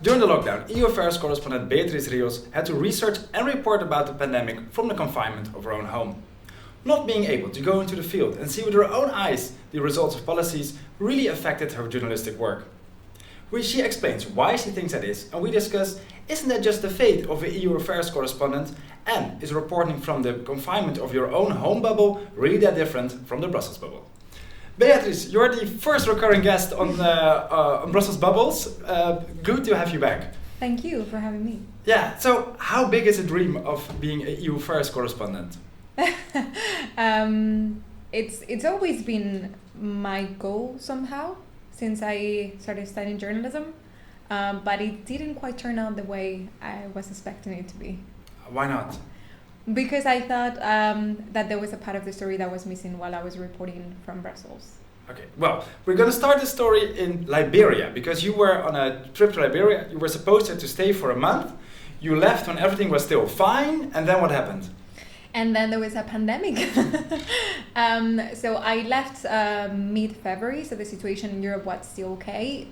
During the lockdown, EU Affairs correspondent Beatriz Rios had to research and report about the pandemic from the confinement of her own home. Not being able to go into the field and see with her own eyes the results of policies really affected her journalistic work. She explains why she thinks that is, and we discuss, isn't that just the fate of an EU Affairs correspondent, and is reporting from the confinement of your own home bubble really that different from the Brussels bubble? Beatriz, you're the first recurring guest on Brussels Bubbles. Good to have you back. Thank you for having me. Yeah, so how big is the dream of being an EU Affairs correspondent? It's always been my goal somehow since I started studying journalism, but it didn't quite turn out the way I was expecting it to be. Why not? Because I thought that there was a part of the story that was missing while I was reporting from Brussels. Okay, well, we're going to start the story in Liberia, because you were on a trip to Liberia. You were supposed to stay for a month. You left when everything was still fine, and then what happened? And then there was a pandemic. So I left mid-February, so the situation in Europe was still okay.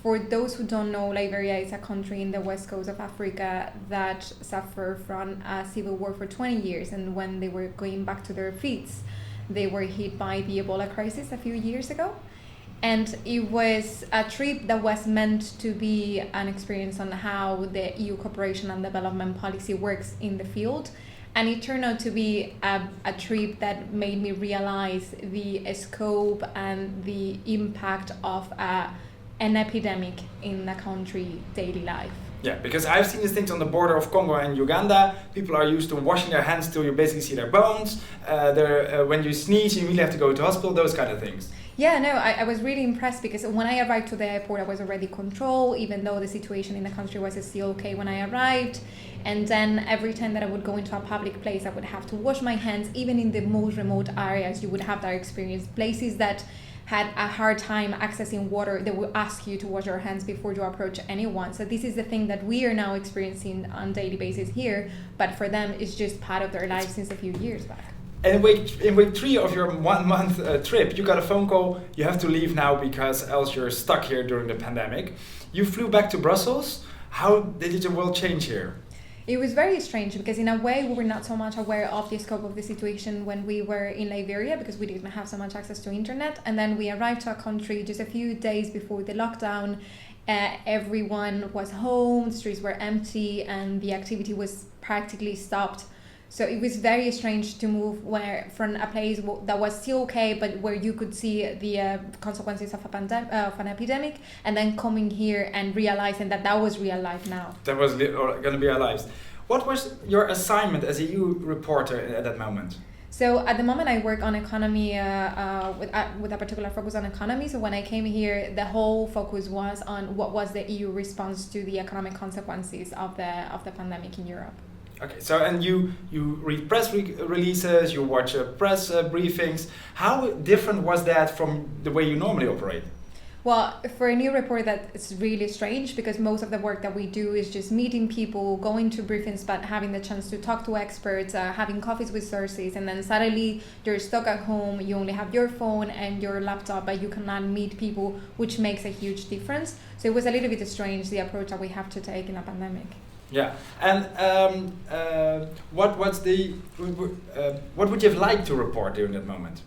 For those who don't know, Liberia is a country in the west coast of Africa that suffered from a civil war for 20 years. And when they were going back to their feet, they were hit by the Ebola crisis a few years ago. And it was a trip that was meant to be an experience on how the EU cooperation and development policy works in the field. And it turned out to be a trip that made me realize the scope and the impact of an epidemic in the country daily life. Yeah, because I've seen these things on the border of Congo and Uganda. People are used to washing their hands till you basically see their bones. When you sneeze, you really have to go to hospital, those kind of things. Yeah, no, I was really impressed because when I arrived to the airport, I was already controlled, even though the situation in the country was still okay when I arrived. And then every time that I would go into a public place, I would have to wash my hands. Even in the most remote areas, you would have that experience. Places that had a hard time accessing water, they would ask you to wash your hands before you approach anyone. So this is the thing that we are now experiencing on a daily basis here, but for them, it's just part of their lives since a few years back. And in week 3 of your 1 month trip, you got a phone call, you have to leave now because else you're stuck here during the pandemic. You flew back to Brussels. How did the world change here? It was very strange because in a way we were not so much aware of the scope of the situation when we were in Liberia because we didn't have so much access to internet. And then we arrived to a country just a few days before the lockdown. Everyone was home, the streets were empty, and the activity was practically stopped. So it was very strange to move from a place that was still okay, but where you could see the consequences of an epidemic, and then coming here and realizing that was real life now. That was going to be our lives. What was your assignment as a EU reporter at that moment? So at the moment I work on economy with a particular focus on economy. So when I came here, the whole focus was on what was the EU response to the economic consequences of the pandemic in Europe. Okay, so and you read press releases, you watch press briefings. How different was that from the way you normally operate? Well, for a new reporter, that's really strange because most of the work that we do is just meeting people, going to briefings, but having the chance to talk to experts, having coffees with sources, and then suddenly you're stuck at home, you only have your phone and your laptop, but you cannot meet people, which makes a huge difference. So it was a little bit strange, the approach that we have to take in a pandemic. Yeah, and what would you have liked to report during that moment?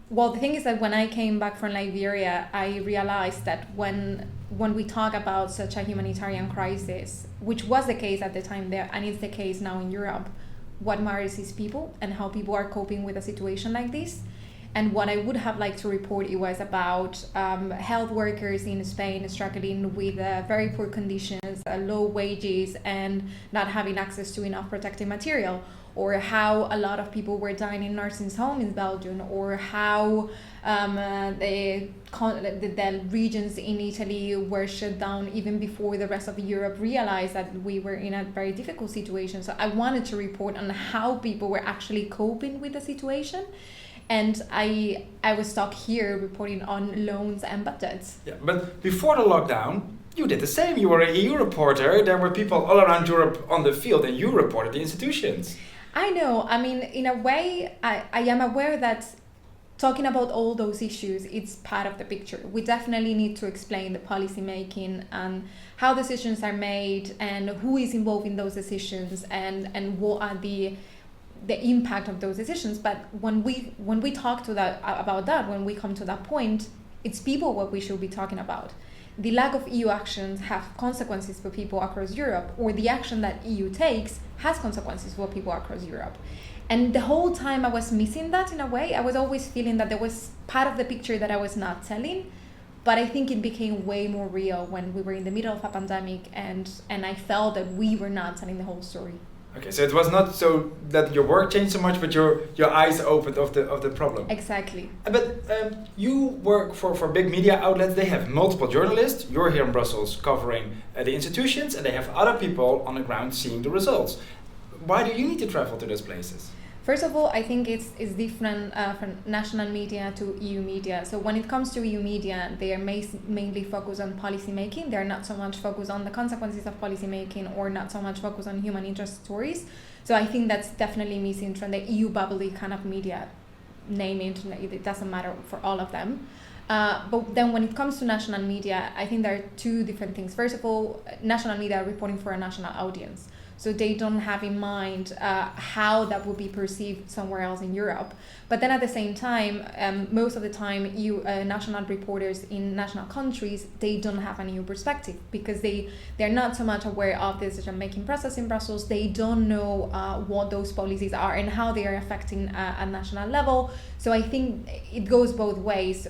Well, the thing is that when I came back from Liberia, I realized that when we talk about such a humanitarian crisis, which was the case at the time there, and it's the case now in Europe, what matters is people and how people are coping with a situation like this. And what I would have liked to report, it was about health workers in Spain struggling with very poor conditions, low wages, and not having access to enough protective material, or how a lot of people were dying in nursing homes in Belgium, or how the regions in Italy were shut down even before the rest of Europe realized that we were in a very difficult situation. So I wanted to report on how people were actually coping with the situation. And I was stuck here reporting on loans and budgets. Yeah, but before the lockdown, you did the same. You were an EU reporter. There were people all around Europe on the field, and you reported the institutions. I know. I mean, in a way, I am aware that talking about all those issues, it's part of the picture. We definitely need to explain the policy making and how decisions are made and who is involved in those decisions and what are the impact of those decisions. But when we talk to about that, when we come to that point, it's people what we should be talking about. The lack of EU actions have consequences for people across Europe, or the action that EU takes has consequences for people across Europe. And the whole time I was missing that in a way. I was always feeling that there was part of the picture that I was not telling, but I think it became way more real when we were in the middle of a pandemic and I felt that we were not telling the whole story. Okay, so it was not so that your work changed so much, but your eyes opened of the problem. Exactly. But you work for big media outlets. They have multiple journalists. You're here in Brussels covering the institutions, and they have other people on the ground seeing the results. Why do you need to travel to those places? First of all, I think it's different from national media to EU media. So when it comes to EU media, they are mainly focused on policy making. They're not so much focused on the consequences of policy making or not so much focused on human interest stories. So I think that's definitely missing from the EU bubbly kind of media. Name it doesn't matter for all of them. But then when it comes to national media, I think there are two different things. First of all, national media are reporting for a national audience. So they don't have in mind how that would be perceived somewhere else in Europe. But then at the same time, most of the time, national reporters in national countries, they don't have an EU perspective because they're not so much aware of the decision-making process in Brussels. They don't know what those policies are and how they are affecting a national level. So I think it goes both ways.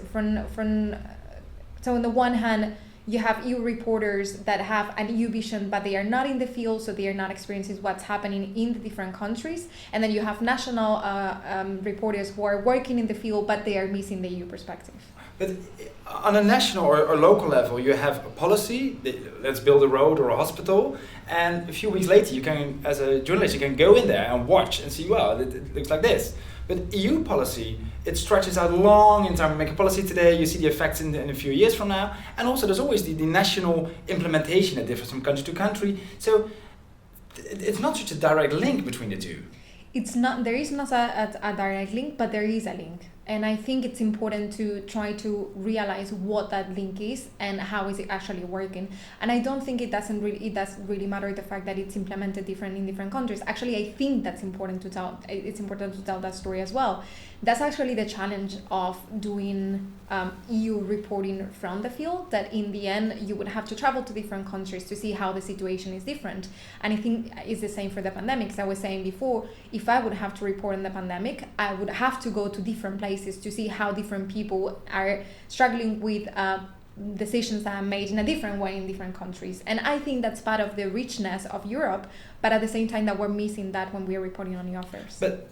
So on the one hand, you have EU reporters that have an EU vision, but they are not in the field, so they are not experiencing what's happening in the different countries. And then you have national reporters who are working in the field, but they are missing the EU perspective. But on a national or local level, you have a policy, let's build a road or a hospital, and a few weeks later, you can, as a journalist, you can go in there and watch and see, well, it looks like this. But EU policy, it stretches out long in time. We make a policy today, you see the effects in a few years from now. And also there's always the national implementation that differs from country to country. So it's not such a direct link between the two. It's not. There is not a direct link, but there is a link. And I think it's important to try to realize what that link is and how is it actually working. And I don't think it does really matter the fact that it's implemented different in different countries. Actually, I think that's important to tell. It's important to tell that story as well. That's actually the challenge of doing EU reporting from the field, that in the end you would have to travel to different countries to see how the situation is different. And I think it's the same for the pandemic. As I was saying before, if I would have to report on the pandemic, I would have to go to different places to see how different people are struggling with decisions that are made in a different way in different countries. And I think that's part of the richness of Europe, but at the same time that we're missing that when we're reporting on the offers. But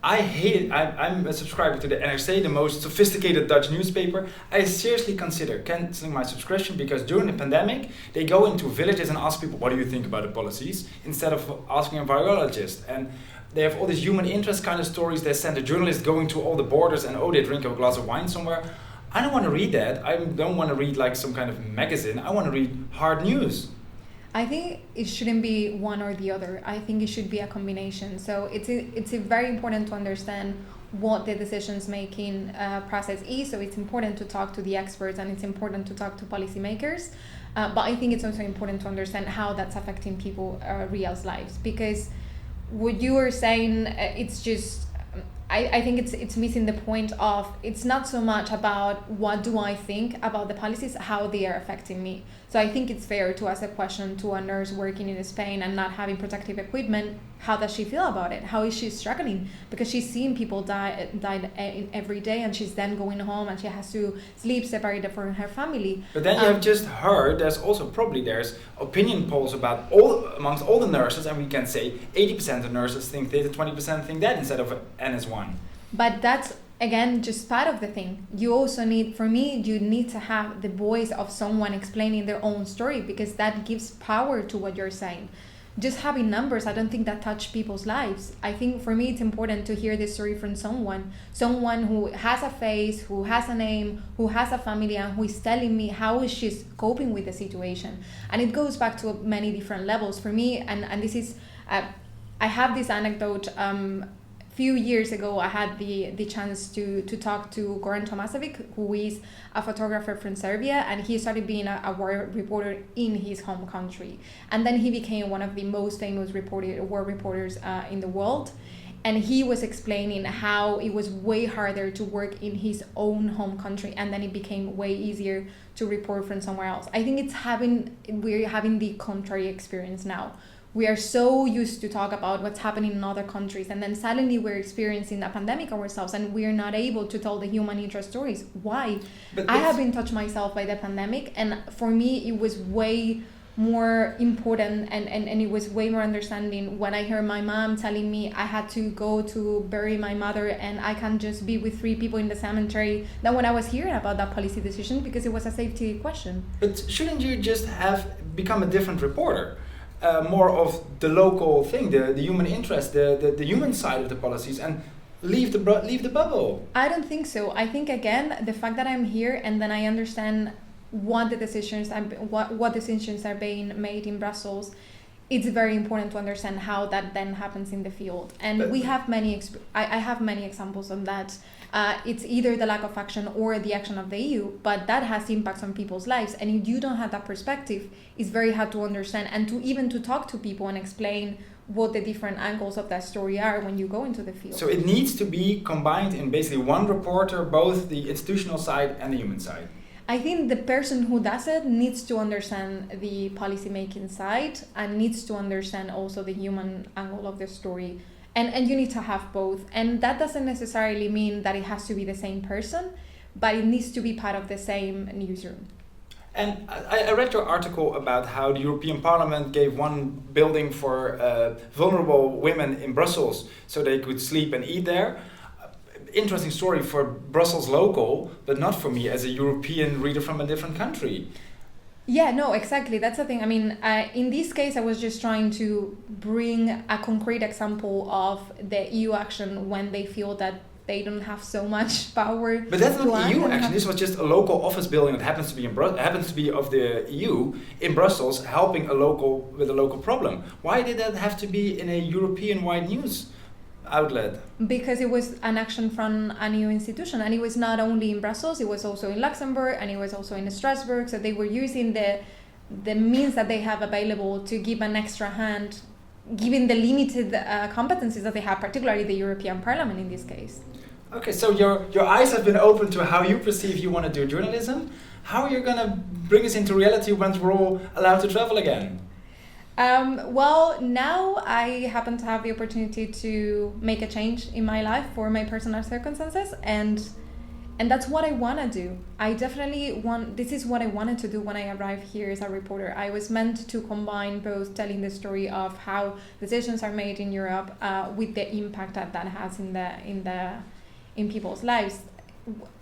I hate it. I'm a subscriber to the NRC, the most sophisticated Dutch newspaper. I seriously consider cancelling my subscription because during the pandemic, they go into villages and ask people, what do you think about the policies? Instead of asking a virologist. And they have all these human interest kind of stories. They send a journalist going to all the borders and they drink a glass of wine somewhere. I don't want to read that. I don't want to read like some kind of magazine. I want to read hard news. I think it shouldn't be one or the other. I think it should be a combination. So it's very important to understand what the decisions making process is. So it's important to talk to the experts and it's important to talk to policymakers. But I think it's also important to understand how that's affecting people real lives, because what you were saying, it's just, I think it's missing the point of, it's not so much about what do I think about the policies, how they are affecting me. So I think it's fair to ask a question to a nurse working in Spain and not having protective equipment. How does she feel about it? How is she struggling? Because she's seeing people die every day, and she's then going home and she has to sleep separated from her family. But then you have just heard there's opinion polls about amongst all the nurses, and we can say 80% of nurses think this, 20% think that, instead of NS1. But that's again just part of the thing. You also need, for me, you need to have the voice of someone explaining their own story, because that gives power to what you're saying. Just having numbers, I don't think that touch people's lives. I think for me it's important to hear this story from someone who has a face, who has a name, who has a family, and who is telling me how is she coping with the situation. And it goes back to many different levels for me. And this is, I have this anecdote few years ago, I had the chance to talk to Goran Tomasevic, who is a photographer from Serbia, and he started being a war reporter in his home country. And then he became one of the most famous war reporters in the world. And he was explaining how it was way harder to work in his own home country, and then it became way easier to report from somewhere else. I think we're having the contrary experience now. We are so used to talk about what's happening in other countries, and then suddenly we're experiencing a pandemic ourselves, and we're not able to tell the human interest stories. Why? I have been touched myself by the pandemic, and for me it was way more important and it was way more understanding when I heard my mom telling me I had to go to bury my mother and I can't just be with 3 people in the cemetery, than when I was hearing about that policy decision, because it was a safety question. But shouldn't you just have become a different reporter? More of the local thing, the human interest, the human side of the policies, and leave the bubble. I don't think so. I think, again, the fact that I'm here and then I understand what decisions are being made in Brussels, it's very important to understand how that then happens in the field. And we have I have many examples of that. It's either the lack of action or the action of the EU, but that has impacts on people's lives. And if you don't have that perspective, it's very hard to understand and to talk to people and explain what the different angles of that story are when you go into the field. So it needs to be combined in basically one reporter, both the institutional side and the human side. I think the person who does it needs to understand the policy-making side and needs to understand also the human angle of the story. And you need to have both. And that doesn't necessarily mean that it has to be the same person, but it needs to be part of the same newsroom. And I read your article about how the European Parliament gave one building for vulnerable women in Brussels so they could sleep and eat there. Interesting story for Brussels local, but not for me as a European reader from a different country. Yeah, no, exactly. That's the thing. I mean, in this case, I was just trying to bring a concrete example of the EU action when they feel that they don't have so much power. But that's not EU action. This was just a local office building that happens to be of the EU in Brussels, helping with a local problem. Why did that have to be in a European-wide news outlet? Because it was an action from a new institution, and it was not only in Brussels, it was also in Luxembourg, and it was also in Strasbourg. So they were using the means that they have available to give an extra hand, given the limited competencies that they have, particularly the European Parliament in this case. Okay, so your eyes have been opened to how you perceive you want to do journalism. How are you going to bring us into reality once we're all allowed to travel again? Well, now I happen to have the opportunity to make a change in my life for my personal circumstances, and that's what I want to do. This is what I wanted to do when I arrived here as a reporter. I was meant to combine both telling the story of how decisions are made in Europe with the impact that has in people's lives.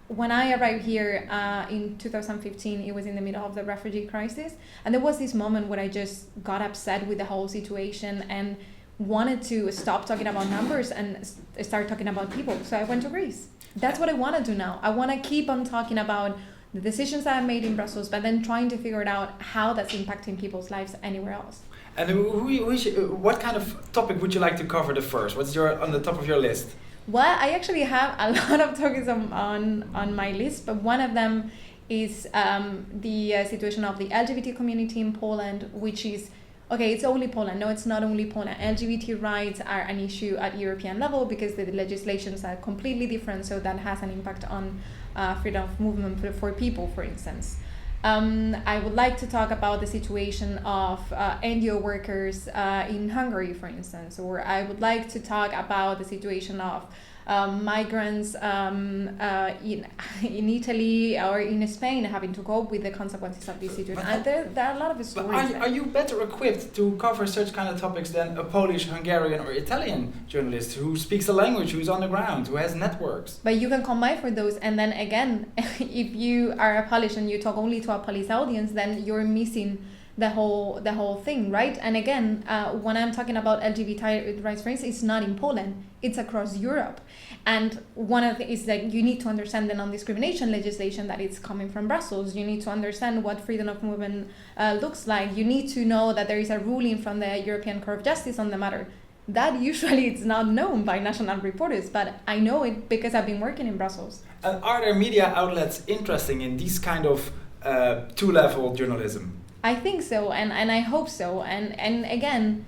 When I arrived here in 2015, it was in the middle of the refugee crisis. And there was this moment where I just got upset with the whole situation and wanted to stop talking about numbers and start talking about people. So I went to Greece. That's what I want to do now. I want to keep on talking about the decisions that I made in Brussels, but then trying to figure out how that's impacting people's lives anywhere else. And what kind of topic would you like to cover the first? What's on the top of your list? Well, I actually have a lot of topics on my list, but one of them is the situation of the LGBT community in Poland, which is, okay, it's only Poland. No, it's not only Poland. LGBT rights are an issue at European level because the legislations are completely different, so that has an impact on freedom of movement for people, for instance. I would like to talk about the situation of NGO workers in Hungary, for instance, or I would like to talk about the situation of migrants in Italy or in Spain having to cope with the consequences of this situation. And there are a lot of stories. Are you better equipped to cover such kind of topics than a Polish, Hungarian or Italian journalist who speaks the language, who's on the ground, who has networks? But you can combine for those, and then again, if you are a Polish and you talk only to a Polish audience, then you're missing the whole thing, right? And again, when I'm talking about LGBT rights, for instance, it's not in Poland, it's across Europe. And one of the is that you need to understand the non-discrimination legislation that it's coming from Brussels. You need to understand what freedom of movement looks like. You need to know that there is a ruling from the European Court of Justice on the matter. that usually it's not known by national reporters, but I know it because I've been working in Brussels. And are there media outlets interested in this kind of two-level journalism? I think so, and I hope so. And again,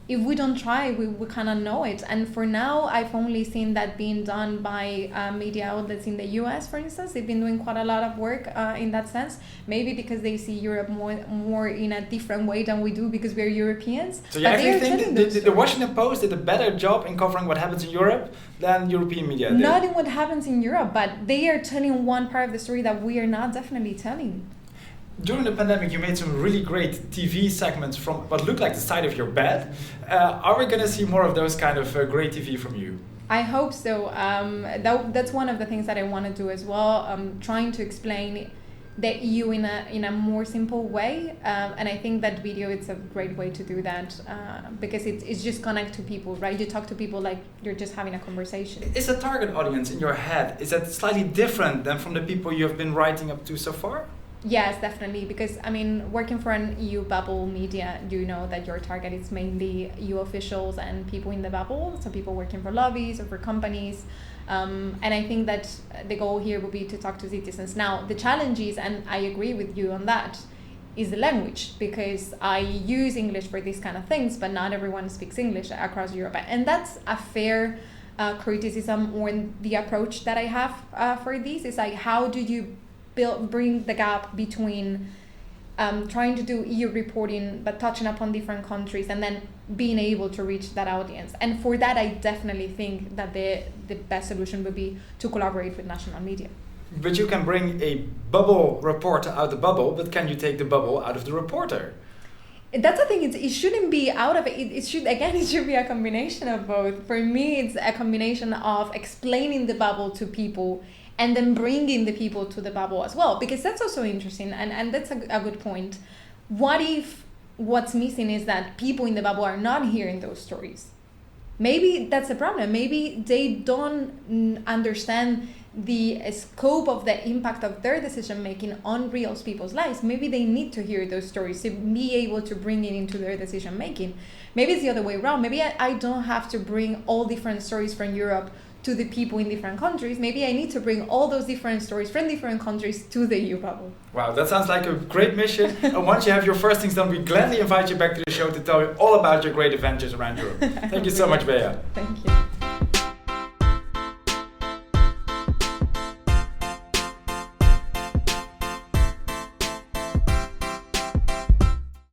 if we don't try, we cannot know it. And for now, I've only seen that being done by media outlets in the US, for instance. They've been doing quite a lot of work in that sense. Maybe because they see Europe more in a different way than we do because we're Europeans. So you actually think the Washington Post did a better job in covering what happens in Europe than European media did? Not in what happens in Europe, but they are telling one part of the story that we are not definitely telling. During the pandemic, you made some really great TV segments from what looked like the side of your bed. Are we going to see more of those kind of great TV from you? I hope so. That's one of the things that I want to do as well. Trying to explain the EU in a more simple way, and I think that video is a great way to do that because it's just connect to people, right? You talk to people like you're just having a conversation. Is the target audience in your head, is that slightly different than from the people you have been writing up to so far? Yes, definitely, because I mean, working for an EU bubble media, you know that your target is mainly EU officials and people in the bubble, so people working for lobbies or for companies. And I think that the goal here would be to talk to citizens. Now, the challenge is, and I agree with you on that, is the language, because I use English for these kind of things, but not everyone speaks English across Europe. And that's a fair criticism on the approach that I have for this. It's like, how do you bring the gap between trying to do EU reporting but touching upon different countries and then being able to reach that audience. And for that, I definitely think that the best solution would be to collaborate with national media. But you can bring a bubble reporter out the bubble, but can you take the bubble out of the reporter? That's the thing, it shouldn't be out of it. It should be a combination of both. For me, it's a combination of explaining the bubble to people and then bringing the people to the bubble as well, because that's also interesting, and that's a good point. What if what's missing is that people in the bubble are not hearing those stories? Maybe that's a problem. Maybe they don't understand the scope of the impact of their decision making on real people's lives. Maybe they need to hear those stories to be able to bring it into their decision making. Maybe it's the other way around. Maybe I don't have to bring all different stories from Europe to the people in different countries. Maybe I need to bring all those different stories from different countries to the EU bubble. Wow, that sounds like a great mission. And once you have your first things done, we gladly invite you back to the show to tell you all about your great adventures around Europe. Thank you so much, Bea. Thank you.